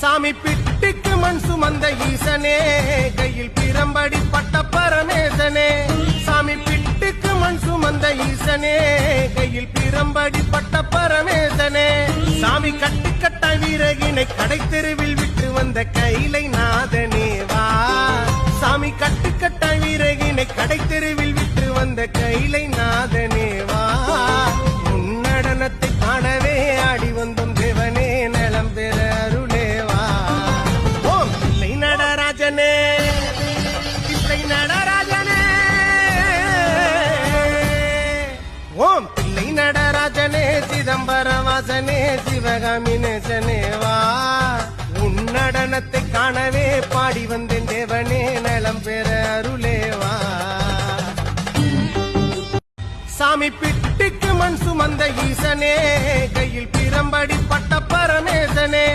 சாமி பிட்டுக்கு மண் சுமந்த ஈசனே, கையில் பிரம்படி பட்ட பரமேசனே. சாமி பிட்டுக்கு மண் சுமந்த ஈசனே, கையில் பிரம்படி பட்ட பரமேசனே. சாமி கட்டுக்கட்ட வீரகினை கடை தெருவில் விட்டு வந்த கைலை நாதனே வா. சாமி கட்டுக்கட்ட வீரகினை கடை தெருவில் விட்டு வந்த கைலை நாதனே வா. முன்னடனத்தை காணவே ஆடி வந்தோம் தேவனே, நலம் பெற அருளேவா. ஓம் பிள்ளை நடராஜனே, பிள்ளை நடராஜனே. ஓம் பிள்ளை நடராஜனே, சிதம்பரவாசனே, சிவகாமி நேசனே வா. உன்னடனத்தை காணவே பாடி வந்தேன் தேவனே, நலம் பெற அருளேவா. சாமி பிட்டுக்கு மண் சுமந்த ஈசனே, கையில் பிரம்படி பட்ட பரமேசனே.